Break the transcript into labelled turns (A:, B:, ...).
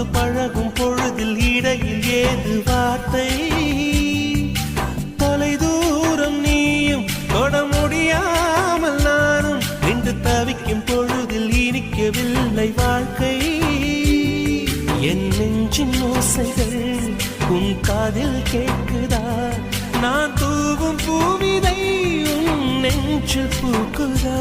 A: தொட்டு பழகும் பொழுதில் இடையில் ஏது வார்த்தை தொலை தூரம் நீயும் தொட முடியாமல் நானும் நின்று தவிக்கும் பொழுதில் இனிக்கவில்லை வாழ்க்கை என் நெஞ்சின் ஓசைகள் உன் காதில் கேட்குதா நான் தூவும் பூவிதை உன் நெஞ்சில் பூக்குதா